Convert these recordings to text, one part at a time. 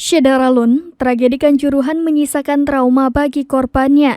Syedaralun, tragedi Kanjuruhan menyisakan trauma bagi korbannya.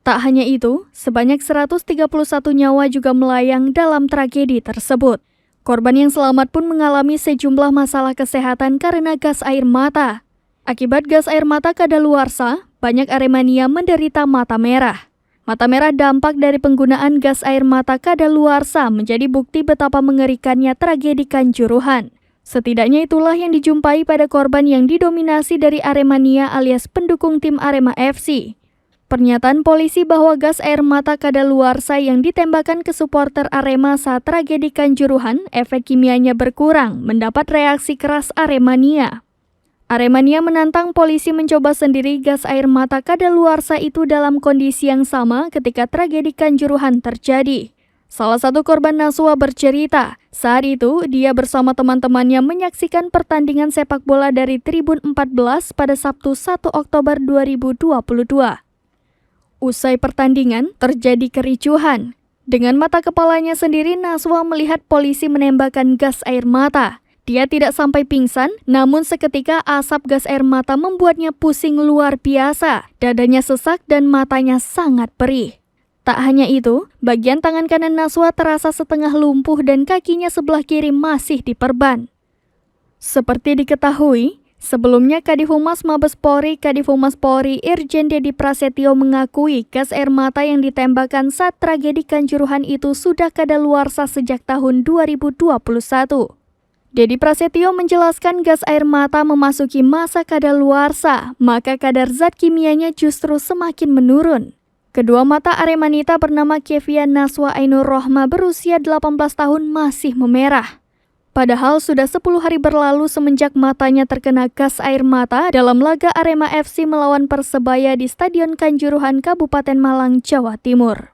Tak hanya itu, sebanyak 131 nyawa juga melayang dalam tragedi tersebut. Korban yang selamat pun mengalami sejumlah masalah kesehatan karena gas air mata. Akibat gas air mata kadaluarsa, banyak Aremania menderita mata merah. Mata merah dampak dari penggunaan gas air mata kadaluarsa menjadi bukti betapa mengerikannya tragedi Kanjuruhan. Setidaknya itulah yang dijumpai pada korban yang didominasi dari Aremania alias pendukung tim Arema FC. Pernyataan polisi bahwa gas air mata kadaluarsa yang ditembakkan ke supporter Arema saat tragedi Kanjuruhan, efek kimianya berkurang, mendapat reaksi keras Aremania. Aremania menantang polisi mencoba sendiri gas air mata kadaluarsa itu dalam kondisi yang sama ketika tragedi Kanjuruhan terjadi. Salah satu korban Naswa bercerita, saat itu dia bersama teman-temannya menyaksikan pertandingan sepak bola dari Tribun 14 pada Sabtu 1 Oktober 2022. Usai pertandingan, terjadi kericuhan. Dengan mata kepalanya sendiri, Naswa melihat polisi menembakkan gas air mata. Dia tidak sampai pingsan, namun seketika asap gas air mata membuatnya pusing luar biasa. Dadanya sesak dan matanya sangat perih. Tak hanya itu, bagian tangan kanan Naswa terasa setengah lumpuh dan kakinya sebelah kiri masih diperban. Seperti diketahui, sebelumnya Kadifumas Mabes Polri Irjen Dedi Prasetyo mengakui gas air mata yang ditembakkan saat tragedi Kanjuruhan itu sudah kadaluarsa sejak tahun 2021. Dedi Prasetyo menjelaskan gas air mata memasuki masa kadaluarsa, maka kadar zat kimianya justru semakin menurun. Kedua mata Aremanita bernama Kevian Naswa Ainur Rohma berusia 18 tahun masih memerah. Padahal sudah 10 hari berlalu semenjak matanya terkena gas air mata dalam laga Arema FC melawan Persebaya di Stadion Kanjuruhan, Kabupaten Malang, Jawa Timur.